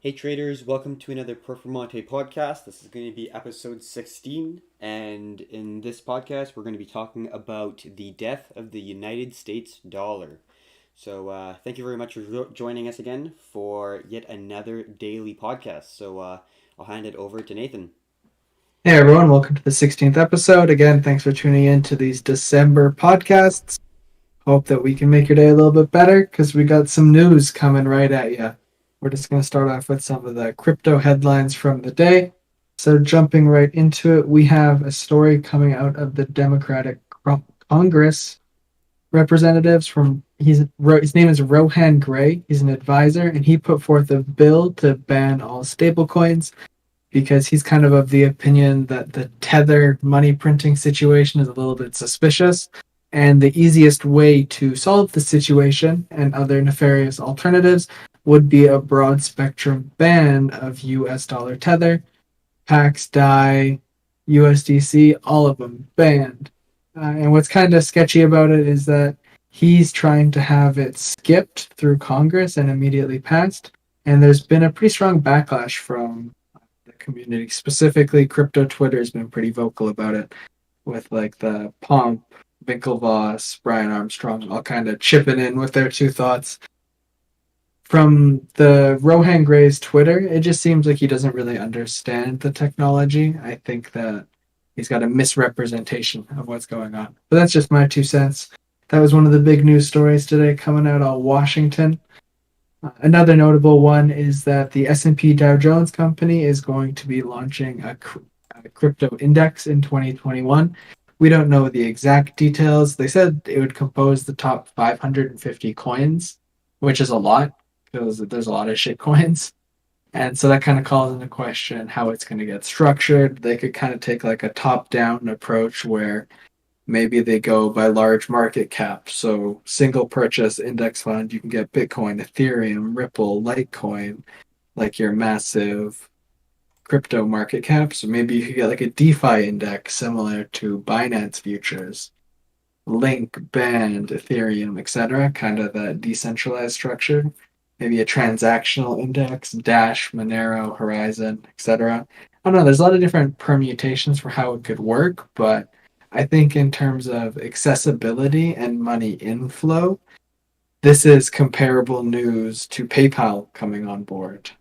Hey traders, welcome to another Performante podcast. This is going to be episode 16, and in this podcast, we're going to be talking about the death of the United States dollar. So, thank you very much for joining us again for yet another daily podcast. So, I'll hand it over to Nathan. Hey everyone, welcome to the 16th episode. Again, thanks for tuning in to these December podcasts. Hope that we can make your day a little bit better because we got some news coming right at you. We're just going to start off with some of the crypto headlines from the day. So, jumping right into it, we have a story coming out of the Democratic Congress representatives from his name is Rohan Gray. He's an advisor, and he put forth a bill to ban all stablecoins because he's kind of the opinion that the Tether money printing situation is a little bit suspicious. And the easiest way to solve the situation and other nefarious alternatives would be a broad spectrum ban of US dollar Tether, Pax, DAI, USDC, all of them banned. And what's kind of sketchy about it is that he's trying to have it skipped through Congress and immediately passed. And there's been a pretty strong backlash from the community. Specifically, crypto Twitter has been pretty vocal about it, with like the Pomp, Winklevoss, Brian Armstrong, all kind of chipping in with their two thoughts. From the Rohan Gray's Twitter, it just seems like he doesn't really understand the technology. I think that he's got a misrepresentation of what's going on. But that's just my 2 cents. That was one of the big news stories today coming out of Washington. Another notable one is that the S&P Dow Jones Company is going to be launching a crypto index in 2021. We don't know the exact details. They said it would compose the top 550 coins, which is a lot because there's a lot of shit coins. And so that kind of calls into question how it's going to get structured. They could kind of take like a top-down approach where maybe they go by large market cap. So single purchase index fund, you can get Bitcoin, Ethereum, Ripple, Litecoin, like your massive crypto market cap. So maybe you could get like a DeFi index similar to Binance futures, Link, Band, Ethereum, etc. Kind of that decentralized structure. Maybe a transactional index, Dash, Monero, Horizon, etc. I don't know. There's a lot of different permutations for how it could work, but I think in terms of accessibility and money inflow, this is comparable news to PayPal coming on board,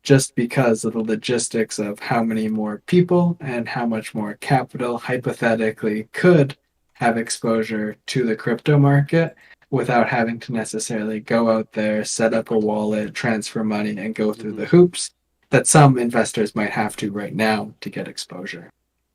just because of the logistics of how many more people and how much more capital hypothetically could have exposure to the crypto market without having to necessarily go out there, set up a wallet, transfer money, and go through Mm-hmm. the hoops that some investors might have to right now to get exposure.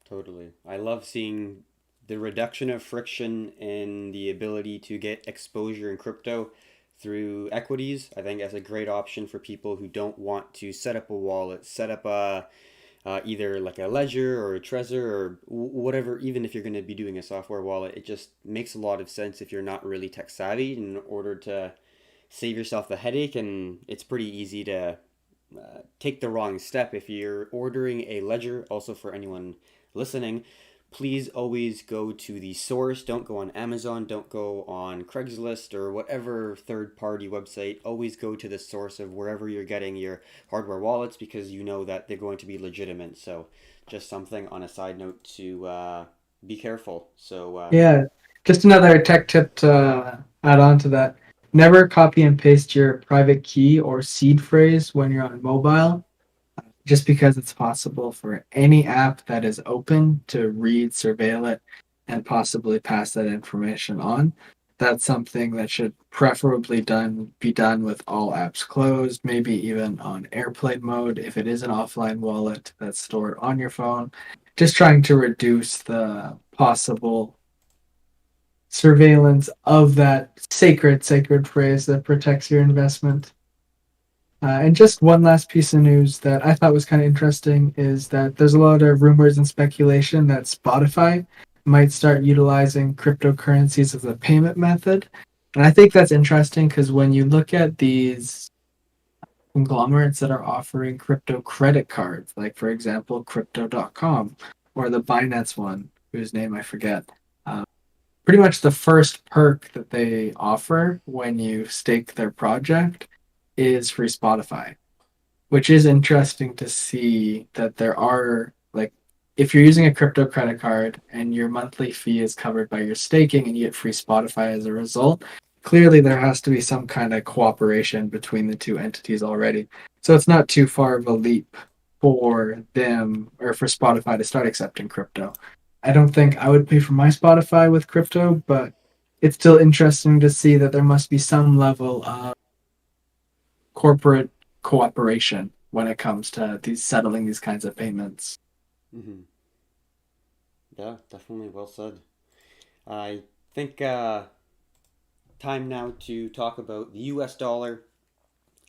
Totally. I love seeing the reduction of friction in the ability to get exposure in crypto through equities. I think that's a great option for people who don't want to set up a wallet, set up a either like a Ledger or a Trezor or whatever. Even if you're going to be doing a software wallet, it just makes a lot of sense if you're not really tech savvy in order to save yourself the headache. And it's pretty easy to take the wrong step if you're ordering a ledger. Also, for anyone listening, please always go to the source. Don't go on Amazon, don't go on Craigslist or whatever third party website. Always go to the source of wherever you're getting your hardware wallets because you know that they're going to be legitimate. So, just something on a side note to be careful. So, Yeah, just another tech tip to add on to that. Never copy and paste your private key or seed phrase when you're on mobile, just because it's possible for any app that is open to read, surveil it, and possibly pass that information on. That's something that should preferably be done with all apps closed, maybe even on airplane mode if it is an offline wallet that's stored on your phone. Just trying to reduce the possible surveillance of that sacred phrase that protects your investment. And just one last piece of news that I thought was kind of interesting is that there's a lot of rumors and speculation that Spotify might start utilizing cryptocurrencies as a payment method. And I think that's interesting because when you look at these conglomerates that are offering crypto credit cards, like for example, crypto.com or the Binance one, whose name I forget, pretty much the first perk that they offer when you stake their project is free Spotify. which is interesting to see that there are like if you're using a crypto credit card and your monthly fee is covered by your staking and you get free Spotify as a result, clearly there has to be some kind of cooperation between the two entities already. So it's not too far of a leap for them or for Spotify to start accepting crypto. I don't think I would pay for my Spotify with crypto, but it's still interesting to see that there must be some level of corporate cooperation when it comes to these settling these kinds of payments. Hmm. Yeah, definitely well said. I think time now to talk about the US dollar,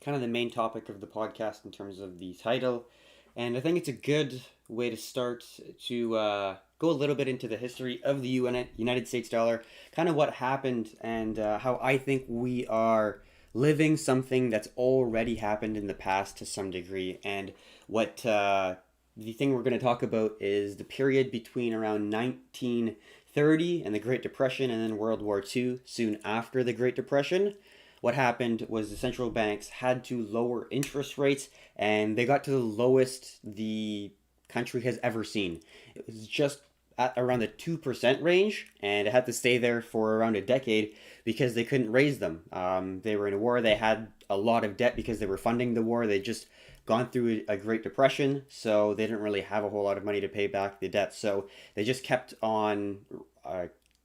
kind of the main topic of the podcast in terms of the title. And I think it's a good way to start to go a little bit into the history of the United States dollar, kind of what happened, and how I think we are living something that's already happened in the past to some degree. And what the thing we're going to talk about is the period between around 1930 and the Great Depression, and then World War II, soon after the Great Depression. What happened was the central banks had to lower interest rates, and they got to the lowest the country has ever seen. It was just at around the 2% range, and it had to stay there for around a decade because they couldn't raise them. They were in a war, they had a lot of debt because they were funding the war. They just gone through a Great Depression, so they didn't really have a whole lot of money to pay back the debt. So they just kept on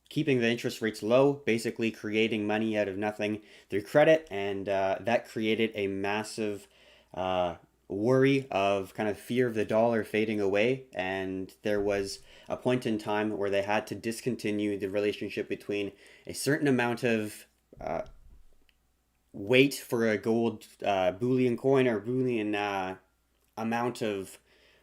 keeping the interest rates low, basically creating money out of nothing through credit, and that created a massive uh, worry of kind of fear of the dollar fading away. And there was a point in time where they had to discontinue the relationship between a certain amount of weight for a gold bullion coin or bullion amount of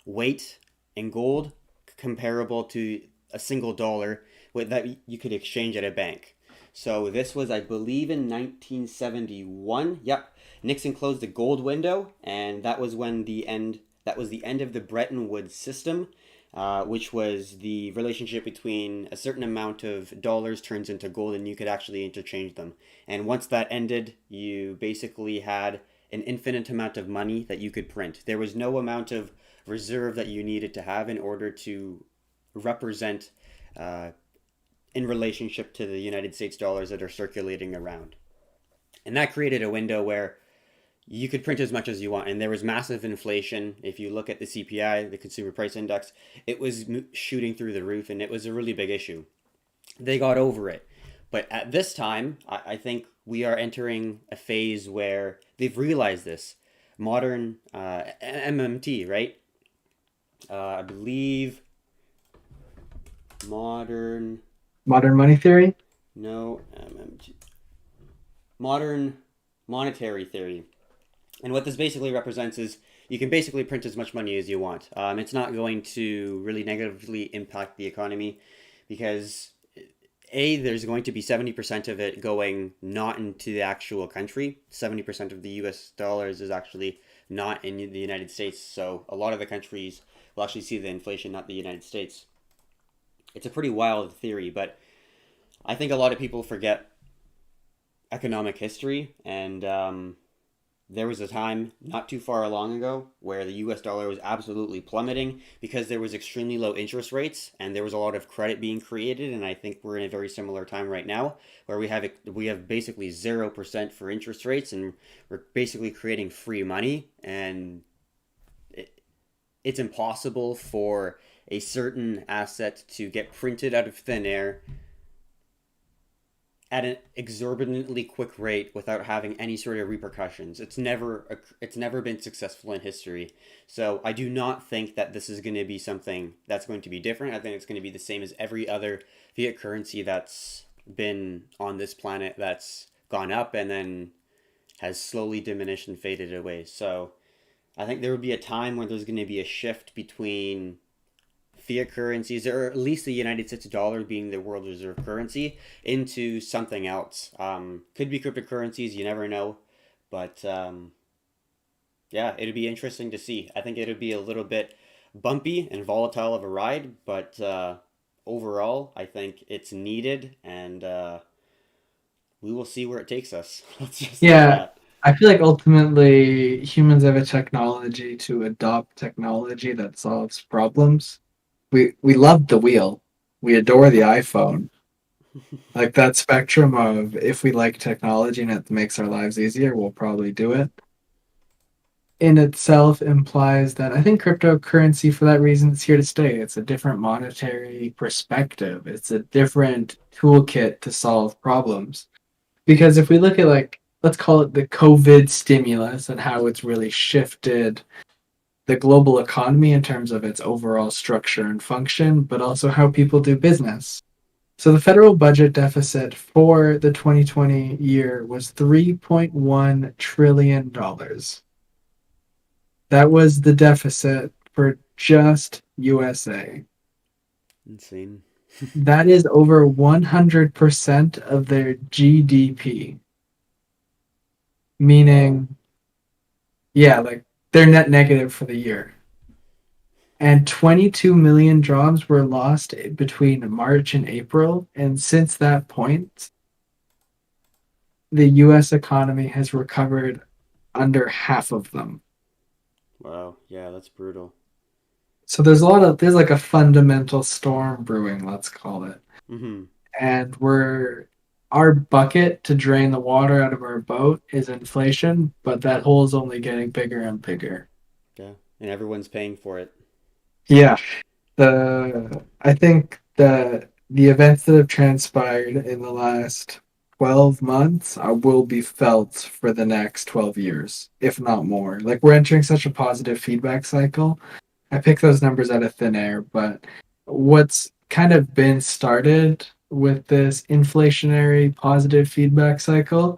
weight in gold comparable to a single dollar that you could exchange at a bank. So this was, I believe, in 1971. Yep, Nixon closed the gold window, and that was when the end. That was the end of the Bretton Woods system, which was the relationship between a certain amount of dollars turns into gold, and you could actually interchange them. And once that ended, you basically had an infinite amount of money that you could print. There was no amount of reserve that you needed to have in order to represent uh, in relationship to the United States dollars that are circulating around. And that created a window where you could print as much as you want. And there was massive inflation. If you look at the CPI, the Consumer Price Index, it was shooting through the roof, and it was a really big issue. They got over it. But at this time, I think we are entering a phase where they've realized this. Modern MMT, right? I believe modern, Modern money theory? no, MMT, modern monetary theory. And what this basically represents is you can basically print as much money as you want. It's not going to really negatively impact the economy because A, there's going to be 70% of it going not into the actual country. 70% of the US dollars is actually not in the United States. So a lot of the countries will actually see the inflation, not the United States. It's a pretty wild theory, but I think a lot of people forget economic history, and there was a time not too far along ago where the US dollar was absolutely plummeting because there was extremely low interest rates and there was a lot of credit being created. And I think we're in a very similar time right now where we have basically 0% for interest rates, and we're basically creating free money, and it's impossible for a certain asset to get printed out of thin air at an exorbitantly quick rate without having any sort of repercussions. It's never been successful in history. So I do not think that this is going to be something that's going to be different. I think it's going to be the same as every other fiat currency that's been on this planet that's gone up and then has slowly diminished and faded away. So I think there will be a time where there's going to be a shift between fiat currencies, or at least the United States dollar being the world reserve currency, into something else. Could be cryptocurrencies, you never know. But yeah, it'd be interesting to see. I think it'd be a little bit bumpy and volatile of a ride, but overall, I think it's needed, and we will see where it takes us. Let's just say Yeah, that. I feel like ultimately humans have a technology to adopt technology that solves problems. We love the wheel. We adore the iPhone. Like that spectrum of if we like technology and it makes our lives easier, we'll probably do it. In itself implies that I think cryptocurrency, for that reason, is here to stay. It's a different monetary perspective. It's a different toolkit to solve problems. Because if we look at like, let's call it the COVID stimulus and how it's really shifted the global economy in terms of its overall structure and function, but also how people do business. So the federal budget deficit for the 2020 year was $3.1 trillion. That was the deficit for just USA. Insane. That is over 100% of their GDP, Wow. meaning, yeah, like they're net negative for the year. And 22 million jobs were lost between March and April. And since that point, the US economy has recovered under half of them. Wow. Yeah, that's brutal. So there's like a fundamental storm brewing, let's call it. Mm-hmm. And our bucket to drain the water out of our boat is inflation, but that hole is only getting bigger and bigger. Yeah. And everyone's paying for it. Yeah, I think the events that have transpired in the last 12 months will be felt for the next 12 years, if not more. Like we're entering such a positive feedback cycle. I picked those numbers out of thin air, but what's kind of been started with this inflationary positive feedback cycle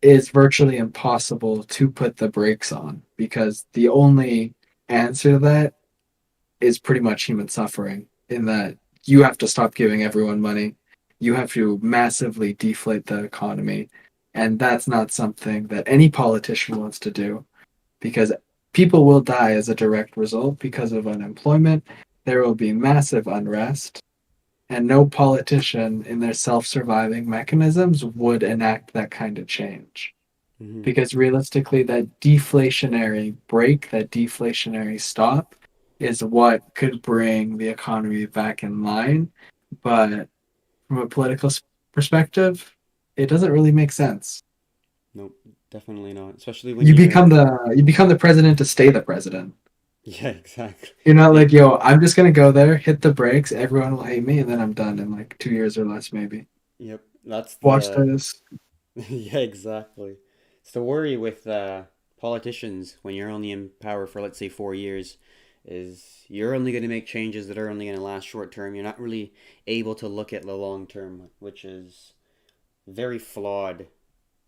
is virtually impossible to put the brakes on because the only answer to that is pretty much human suffering in that you have to stop giving everyone money. You have to massively deflate the economy. And that's not something that any politician wants to do because people will die as a direct result because of unemployment. There will be massive unrest, and no politician in their self surviving mechanisms would enact that kind of change. Mm-hmm. Because realistically, that deflationary break, that deflationary stop, is what could bring the economy back in line. But from a political perspective, it doesn't really make sense. Nope. Definitely not. Especially when you're. You become the president to stay the president. Yeah, exactly. You're not It, like, yo, I'm just gonna go there, hit the brakes, everyone will hate me, and then I'm done in like 2 years or less, maybe. yep. That's Watch the. this. Yeah, exactly. It's the worry with politicians when you're only in power for, let's say, 4 years, is you're only going to make changes that are only going to last short term. You're not really able to look at the long term, which is very flawed.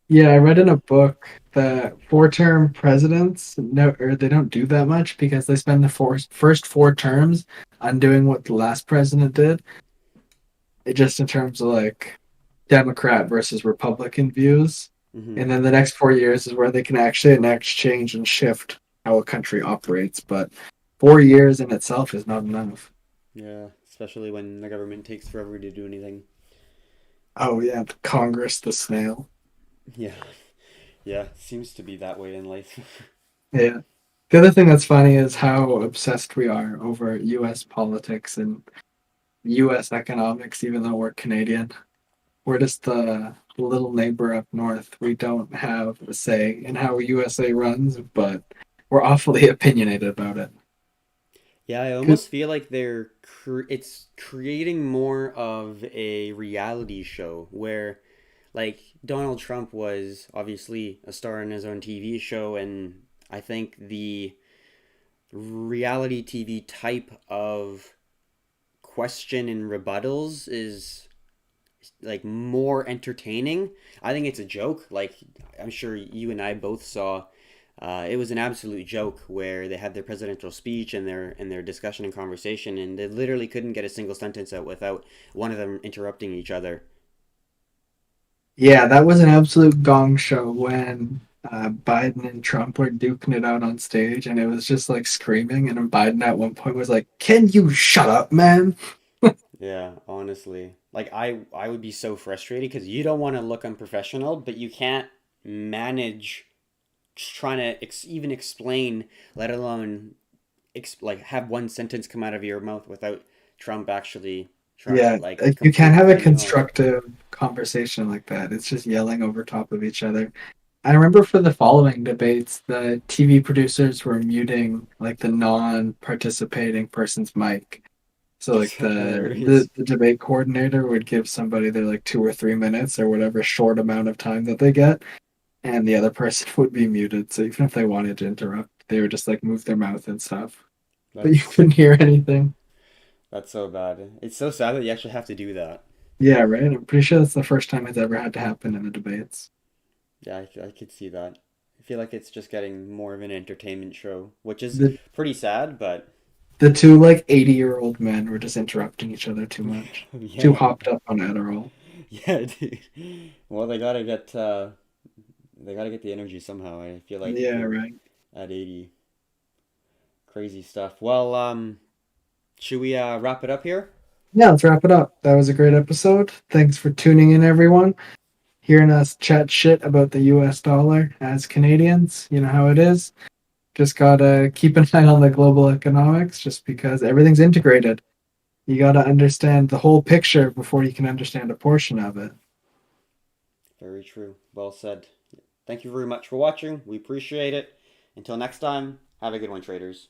Yeah, I read in a book that four-term presidents no, or they don't do that much because they spend the first 4 terms undoing what the last president did. It just in terms of like Democrat versus Republican views. Hmm. And then the next 4 years is where they can actually enact change and shift how a country operates. But 4 years in itself is not enough. Yeah, especially when the government takes forever to do anything. Oh yeah, the Congress, the snail. Yeah, yeah, seems to be that way in life. Yeah. The other thing that's funny is how obsessed we are over US politics and US economics, even though we're Canadian. We're just the little neighbor up north. We don't have a say in how USA runs, but we're awfully opinionated about it. Yeah, I 'Cause- almost feel like it's creating more of a reality show where like Donald Trump was obviously a star in his own TV show, and I think the reality TV type of question and rebuttals is like more entertaining. I think it's a joke. Like I'm sure you and I both saw. It was an absolute joke where they had their presidential speech and their discussion and conversation, and they literally couldn't get a single sentence out without one of them interrupting each other. yeah, that was an absolute gong show when Biden and Trump were duking it out on stage, and it was just like screaming. And Biden at one point was like, "Can you shut up, man?" Yeah, honestly. Like I would be so frustrated because you don't want to look unprofessional, but you can't manage trying to even explain, let alone like have one sentence come out of your mouth without Trump actually Yeah, like you can't completely have a cutting you off. constructive conversation like that. It's just yelling over top of each other. I remember for the following debates, the TV producers were muting like the non-participating person's mic. So like Hilarious. the debate coordinator would give somebody their like 2 or 3 minutes or whatever short amount of time that they get, and the other person would be muted. So even if they wanted to interrupt, they would just like move their mouth and stuff. But you That's couldn't hear anything. that's so bad. It's so sad that you actually have to do that. Yeah, right. I'm pretty sure that's the first time it's ever had to happen in the debates. Yeah, I could see that. I feel like it's just getting more of an entertainment show, which is The pretty sad, but the two like 80-year-old men were just interrupting each other too much. Too yeah, hopped up on Adderall. yeah, dude. Well, they gotta get the energy somehow. I feel like Yeah, they're right. at 80. Crazy stuff. Well, should we wrap it up here? Yeah, let's wrap it up. That was a great episode. Thanks for tuning in, everyone. Hearing us chat shit about the US dollar as Canadians. You know how it is. Just gotta keep an eye on the global economics just because everything's integrated. You gotta understand the whole picture before you can understand a portion of it. Very true. Well said. Thank you very much for watching. We appreciate it. Until next time, have a good one, traders.